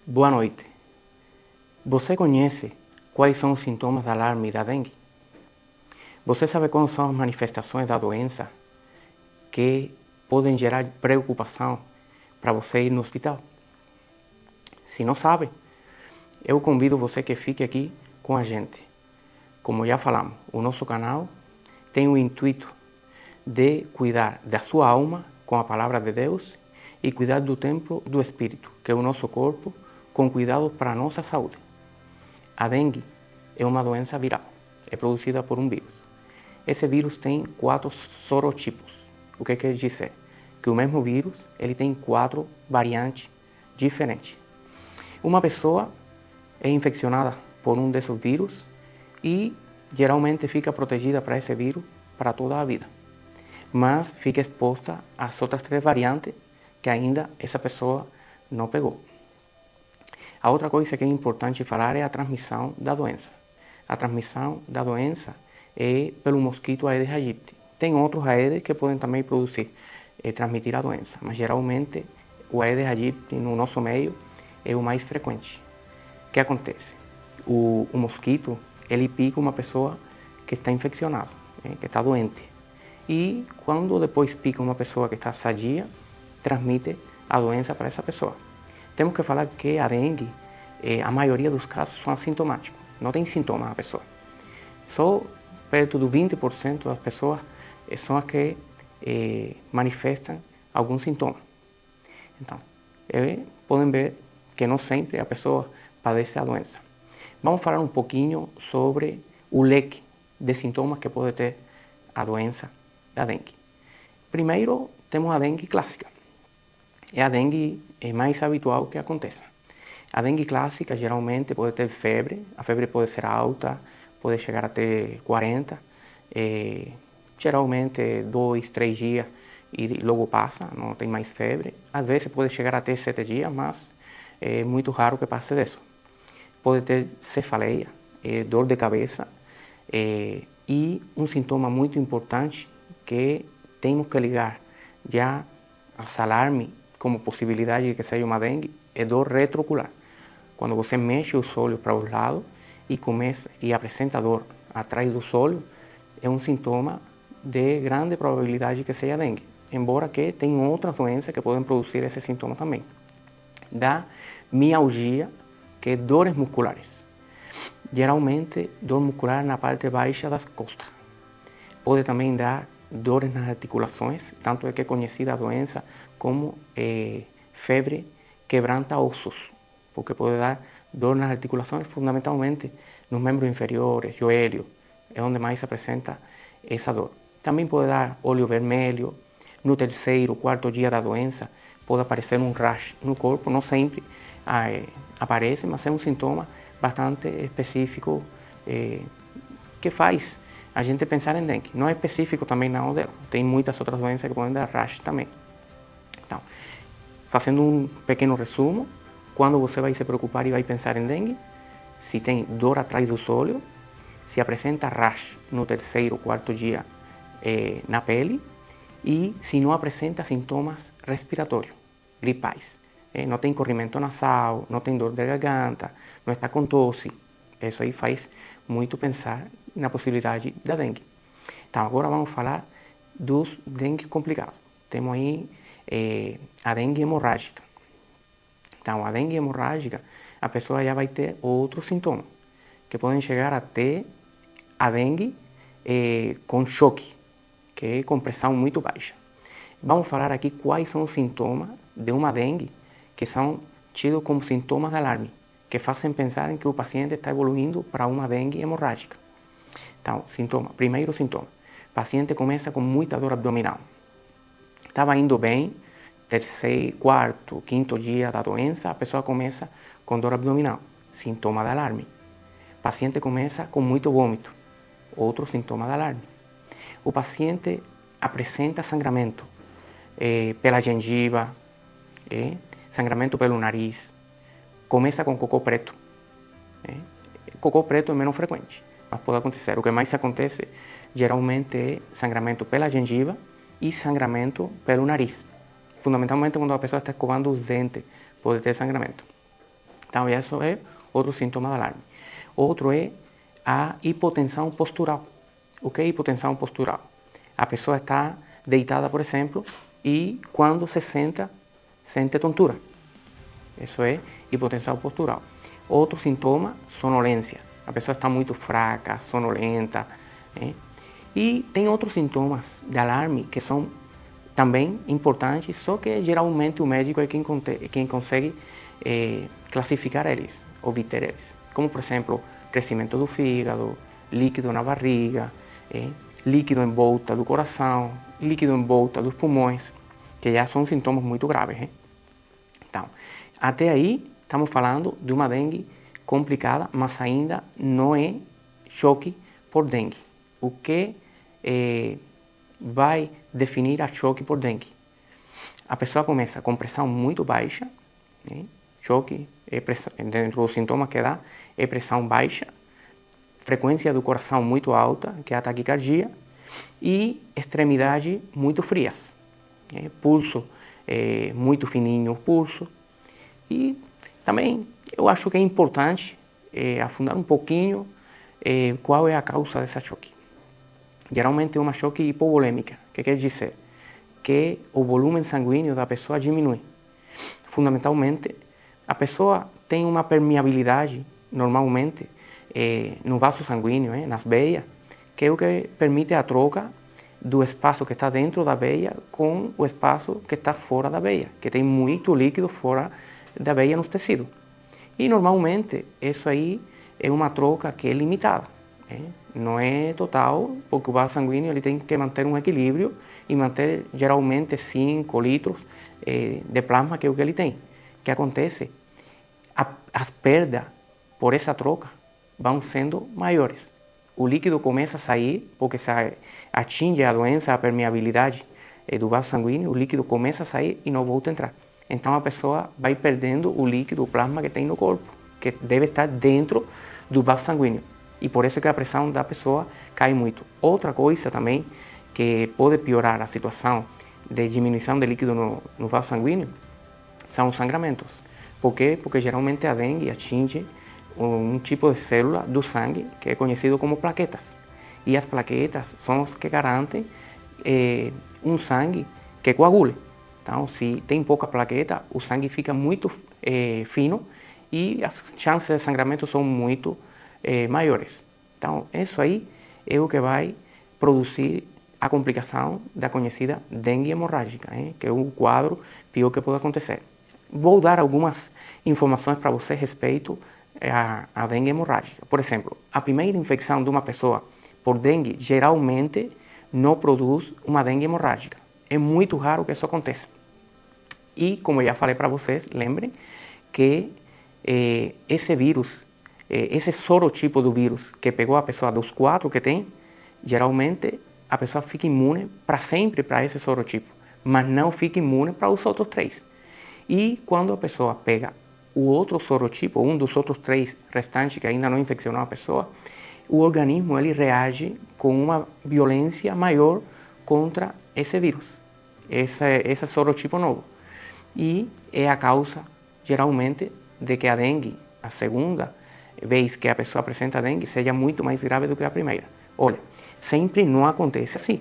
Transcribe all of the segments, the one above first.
Boa noite. Você conhece quais são os sintomas de alarme da dengue? Você sabe quais são as manifestações da doença que podem gerar preocupação para você ir no hospital? Se não sabe, eu convido você que fique aqui com a gente. Como já falamos, o nosso canal tem o intuito de cuidar da sua alma com a palavra de Deus e cuidar do templo do Espírito, que é o nosso corpo, com cuidado para a nossa saúde. A dengue é uma doença viral, é produzida por um vírus. Esse vírus tem 4 sorotipos. O que quer dizer? Que o mesmo vírus ele tem 4 variantes diferentes. Uma pessoa é infeccionada por um desses vírus e geralmente fica protegida para esse vírus para toda a vida. Mas fica exposta às outras 3 variantes que ainda essa pessoa não pegou. A outra coisa que é importante falar é a transmissão da doença. A transmissão da doença é pelo mosquito Aedes aegypti. Tem outros Aedes que podem também transmitir a doença, mas geralmente o Aedes aegypti no nosso meio é o mais frequente. O que acontece? O mosquito ele pica uma pessoa que está infeccionada, que está doente. E quando depois pica uma pessoa que está sadia, transmite a doença para essa pessoa. Temos que falar que a dengue, a maioria dos casos são assintomáticos, não tem sintoma a pessoa. Só perto do 20% das pessoas são as que manifestam algum sintoma. Então, podem ver que não sempre a pessoa padece a doença. Vamos falar um pouquinho sobre o leque de sintomas que pode ter a doença da dengue. Primeiro, temos a dengue clássica. É a dengue mais habitual que aconteça. A dengue clássica geralmente pode ter febre, a febre pode ser alta, pode chegar até 40, geralmente 2, 3 dias e logo passa, não tem mais febre. Às vezes pode chegar até 7 dias, mas é muito raro que passe disso. Pode ter cefaleia, dor de cabeça e um sintoma muito importante que temos que ligar já a alarme como possibilidade de que seja uma dengue é dor retroocular. Quando você mexe os olhos para os lados e começa e apresenta dor atrás dos olhos, é um sintoma de grande probabilidade que seja dengue, embora que tem outras doenças que podem produzir esse sintoma também. Da mialgia, que é dores musculares. Geralmente, dor muscular na parte baixa das costas. Pode também dar dores nas articulações, tanto é que é conhecida a doença como febre quebranta ossos, porque pode dar dor nas articulações, fundamentalmente nos membros inferiores, joelho, é onde mais se apresenta essa dor. Também pode dar óleo vermelho, no 3º, 4º dia da doença, pode aparecer um rash no corpo, não sempre aparece, mas é um sintoma bastante específico que faz a gente pensar em dengue. Não é específico também não dela, tem muitas outras doenças que podem dar rash também. Então, fazendo um pequeno resumo, quando você vai se preocupar e vai pensar em dengue, se tem dor atrás dos olhos, se apresenta rash no 3º, 4º dia na pele e se não apresenta sintomas respiratórios, gripais. Não tem corrimento nasal, não tem dor de garganta, não está com tosse. Isso aí faz muito pensar na possibilidade da dengue. Então, agora vamos falar dos dengue complicados. Temos aí a dengue hemorrágica. Então, a dengue hemorrágica, a pessoa já vai ter outros sintomas, que podem chegar até a dengue com choque, que é com pressão muito baixa. Vamos falar aqui quais são os sintomas de uma dengue que são tidos como sintomas de alarme, que fazem pensar em que o paciente está evoluindo para uma dengue hemorrágica. Então, primeiro sintoma, o paciente começa com muita dor abdominal. Estava indo bem, 3º, 4º, 5º dia da doença, a pessoa começa com dor abdominal, sintoma de alarme. O paciente começa com muito vômito, outro sintoma de alarme. O paciente apresenta sangramento pela gengiva, sangramento pelo nariz, começa com cocô preto. Cocô preto é menos frequente, mas pode acontecer. O que mais acontece geralmente é sangramento pela gengiva e sangramento pelo nariz. Fundamentalmente quando a pessoa está escovando os dentes, pode ter sangramento. Então, isso é outro sintoma de alarme. Outro é a hipotensão postural. O que é hipotensão postural? A pessoa está deitada, por exemplo, e quando se senta, sente tontura. Isso é hipotensão postural. Outro sintoma, sonolência. A pessoa está muito fraca, sonolenta. Né? E tem outros sintomas de alarme que são também importantes, só que geralmente o médico é quem consegue classificar eles, obter eles. Como, por exemplo, crescimento do fígado, líquido na barriga, líquido em volta do coração, líquido em volta dos pulmões, que já são sintomas muito graves. Então, até aí, estamos falando de uma dengue complicada, mas ainda não é choque por dengue. O que vai definir a choque por dengue? A pessoa começa com pressão muito baixa, né? Choque, dentro dos sintomas que dá, é pressão baixa, frequência do coração muito alta, que é a taquicardia, e extremidades muito frias, né? Pulso muito fininho, pulso. E também eu acho que é importante afundar um pouquinho qual é a causa dessa choque. Geralmente é uma choque hipovolêmica, que quer dizer que o volume sanguíneo da pessoa diminui. Fundamentalmente, a pessoa tem uma permeabilidade, normalmente, no vaso sanguíneo, nas veias, que é o que permite a troca do espaço que está dentro da veia com o espaço que está fora da veia, que tem muito líquido fora da veia nos tecidos. E normalmente isso aí é uma troca que é limitada, não é total, porque o vaso sanguíneo ele tem que manter um equilíbrio e manter geralmente 5 litros de plasma, que é o que ele tem. O que acontece? As perdas por essa troca vão sendo maiores. O líquido começa a sair, porque se atinge a doença, a permeabilidade do vaso sanguíneo, o líquido começa a sair e não volta a entrar. Então a pessoa vai perdendo o líquido, o plasma que tem no corpo, que deve estar dentro do vaso sanguíneo. E por isso que a pressão da pessoa cai muito. Outra coisa também que pode piorar a situação de diminuição de líquido no vaso sanguíneo são os sangramentos. Por quê? Porque geralmente a dengue atinge um tipo de célula do sangue que é conhecido como plaquetas. E as plaquetas são as que garantem um sangue que coagule. Então, se tem pouca plaqueta, o sangue fica muito fino e as chances de sangramento são muito maiores. Então, isso aí é o que vai produzir a complicação da conhecida dengue hemorrágica, que é o quadro pior que pode acontecer. Vou dar algumas informações para você a respeito à dengue hemorrágica. Por exemplo, a primeira infecção de uma pessoa por dengue geralmente não produz uma dengue hemorrágica. É muito raro que isso aconteça. E, como eu já falei para vocês, lembrem que esse vírus, esse sorotipo do vírus que pegou a pessoa dos 4 que tem, geralmente a pessoa fica imune para sempre para esse sorotipo, mas não fica imune para os outros 3. E quando a pessoa pega o outro sorotipo, um dos outros 3 restantes que ainda não infeccionou a pessoa, o organismo ele reage com uma violência maior contra esse vírus, esse sorotipo novo. E é a causa, geralmente, de que a dengue, a segunda vez que a pessoa apresenta dengue, seja muito mais grave do que a primeira. Olha, sempre não acontece assim.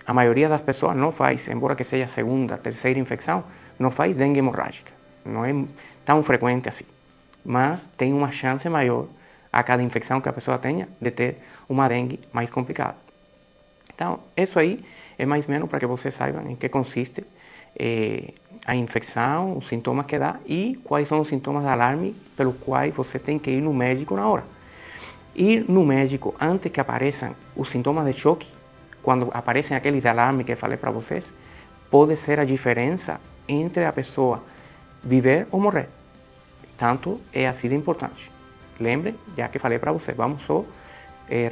A maioria das pessoas não faz, embora que seja a segunda, terceira infecção, não faz dengue hemorrágica. Não é tão frequente assim. Mas tem uma chance maior a cada infecção que a pessoa tenha de ter uma dengue mais complicada. Então, isso aí é mais ou menos para que vocês saibam em que consiste a infecção, os sintomas que dá e quais são os sintomas de alarme pelos quais você tem que ir no médico na hora. Ir no médico antes que apareçam os sintomas de choque, quando aparecem aqueles de alarme que eu falei para vocês, pode ser a diferença entre a pessoa viver ou morrer. Tanto é assim de importante. Lembre, já que falei para você, vamos só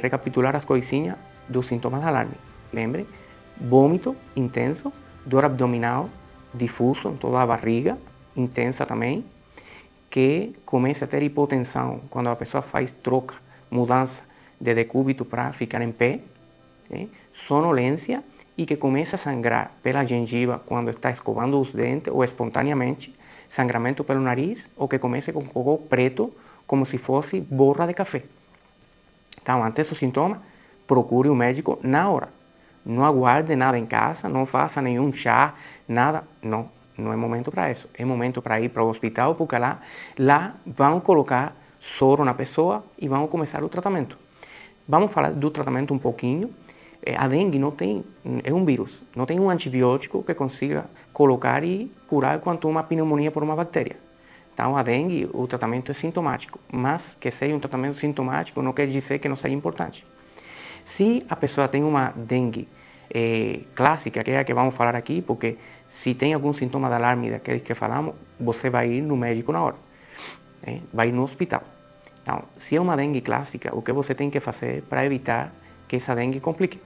recapitular as coisinhas dos sintomas de alarme. Lembre, vômito intenso, dor abdominal difuso em toda a barriga, intensa também, que começa a ter hipotensão quando a pessoa faz troca, mudança de decúbito para ficar em pé, sonolência e que começa a sangrar pela gengiva quando está escovando os dentes ou espontaneamente, sangramento pelo nariz ou que comece com cocô preto, como se fosse borra de café. Então, ante esses sintomas, procure um médico na hora. Não aguarde nada em casa, não faça nenhum chá, nada. Não, não é momento para isso. É momento para ir para o hospital, porque lá vão colocar soro na pessoa e vão começar o tratamento. Vamos falar do tratamento um pouquinho. A dengue não tem, é um vírus, não tem um antibiótico que consiga colocar e curar quanto uma pneumonia por uma bactéria. Então, a dengue, o tratamento é sintomático, mas que seja um tratamento sintomático não quer dizer que não seja importante. Se a pessoa tem uma dengue clássica, que é a que vamos falar aqui, porque se tem algum sintoma de alarme daqueles que falamos, você vai ir no médico na hora, vai ir no hospital. Então, se é uma dengue clássica, o que você tem que fazer para evitar que essa dengue complique?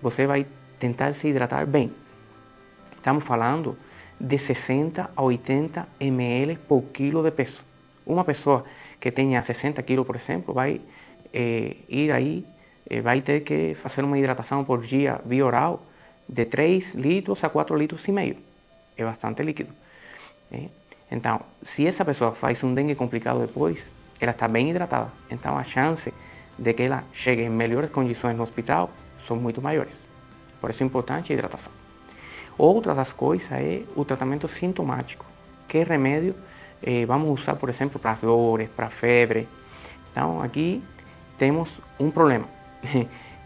Você vai tentar se hidratar bem. Estamos falando de 60 a 80 ml por quilo de peso. Uma pessoa que tenha 60 quilos, por exemplo, vai ir aí, vai ter que fazer uma hidratação por dia via oral de 3 litros a 4 litros e meio. É bastante líquido. Então, se essa pessoa faz um dengue complicado depois, ela está bem hidratada. Então, a chance de que ela chegue em melhores condições no hospital são muito maiores. Por isso é importante a hidratação. Outra das coisas é o tratamento sintomático. Que remédio vamos usar, por exemplo, para dores, para febre. Então, aqui temos um problema,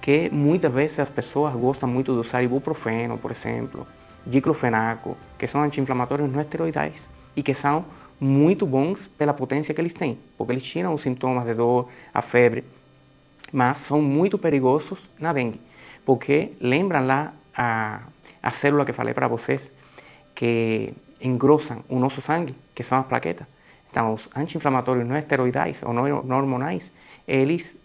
que muitas vezes as pessoas gostam muito de usar ibuprofeno, por exemplo, diclofenaco, que são anti-inflamatórios não esteroidais e que são muito bons pela potência que eles têm, porque eles tiram os sintomas de dor, a febre, mas são muito perigosos na dengue, porque lembram lá a célula que falei para vocês, que engrossam o nosso sangue, que são as plaquetas. Então, os anti-inflamatórios não esteroidais ou não hormonais, eles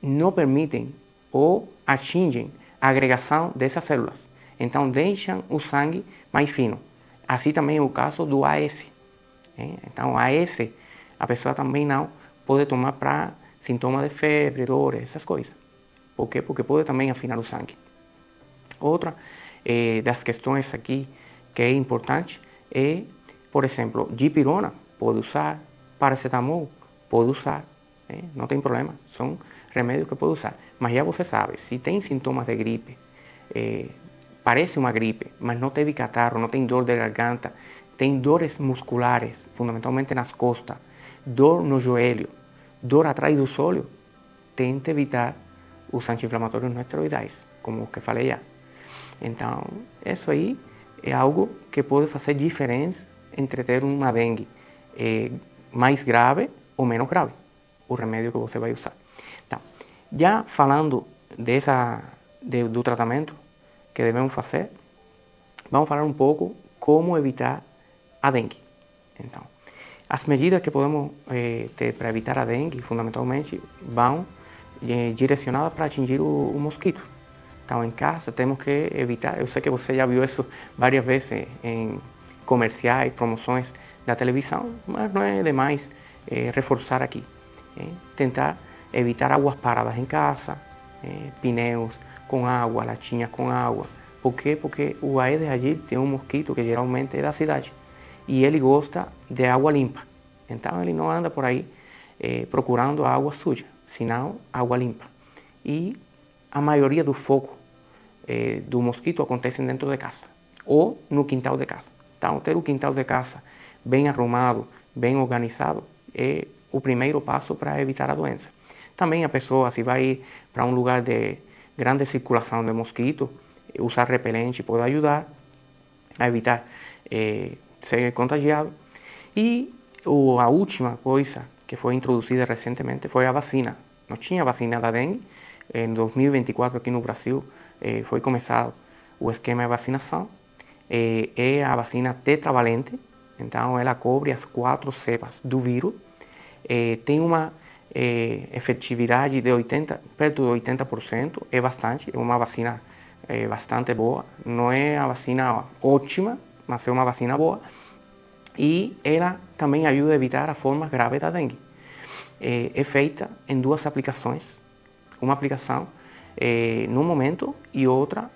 não permitem ou atingem a agregação dessas células. Então, deixam o sangue mais fino. Assim também é o caso do AS. Então, AS, a pessoa também não pode tomar para sintomas de febre, dor, essas coisas. Por quê? Porque pode também afinar o sangue. Outra das questões aqui que é importante é, por exemplo, dipirona, pode usar, paracetamol, pode usar, não tem problema, são remédios que pode usar. Mas já você sabe, se tem sintomas de gripe, parece uma gripe, mas não teve catarro, não tem dor de garganta, tem dores musculares, fundamentalmente nas costas, dor no joelho, dor atrás do sólio, tente evitar os anti-inflamatórios não esteroidais, como que falei já. Então, isso aí é algo que pode fazer diferença entre ter uma dengue mais grave ou menos grave, o remédio que você vai usar. Então, já falando do tratamento que devemos fazer, vamos falar um pouco como evitar a dengue. Então, as medidas que podemos ter para evitar a dengue, fundamentalmente, vão direcionadas para atingir o mosquito. Então, em casa, temos que evitar, eu sei que você já viu isso várias vezes em comerciais, promoções da televisão, mas não é demais reforçar aqui. Tentar evitar águas paradas em casa, pneus com água, latinhas com água. Por quê? Porque o Aedes aegypti tem um mosquito que geralmente é da cidade e ele gosta de água limpa. Então, ele não anda por aí procurando água suja, senão água limpa. E a maioria do foco do mosquito acontece dentro de casa ou no quintal de casa. Então, ter o quintal de casa bem arrumado, bem organizado, é o primeiro passo para evitar a doença. Também a pessoa, se vai para um lugar de grande circulação de mosquito, usar repelente pode ajudar a evitar ser contagiado. E a última coisa que foi introduzida recentemente foi a vacina. Não tinha vacina da dengue. Em 2024, aqui no Brasil, foi começado o esquema de vacinação. É a vacina tetravalente, então ela cobre as 4 cepas do vírus. Tem uma efetividade de perto de 80%, é bastante, é uma vacina bastante boa. Não é a vacina ótima, mas é uma vacina boa. E ela também ajuda a evitar as formas graves da dengue. É feita em 2 aplicações. Uma aplicação no momento e outra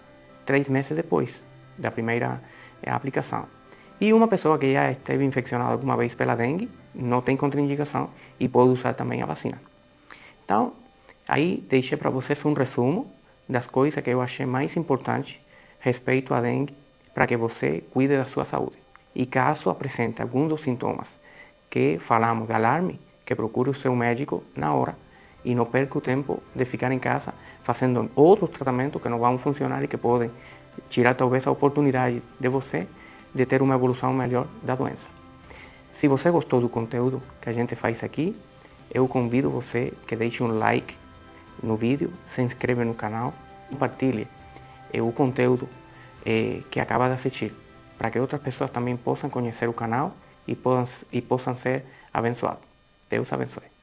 3 meses depois da primeira aplicação. E uma pessoa que já esteve infeccionada alguma vez pela dengue, não tem contraindicação e pode usar também a vacina. Então, aí deixei para vocês um resumo das coisas que eu achei mais importantes respeito à dengue para que você cuide da sua saúde. E caso apresente algum dos sintomas que falamos de alarme, que procure o seu médico na hora e não perca o tempo de ficar em casa fazendo outros tratamentos que não vão funcionar e que podem tirar talvez a oportunidade de você de ter uma evolução melhor da doença. Se você gostou do conteúdo que a gente faz aqui, eu convido você que deixe um like no vídeo, se inscreva no canal, compartilhe o conteúdo que acaba de assistir, para que outras pessoas também possam conhecer o canal e possam ser abençoados. Deus abençoe.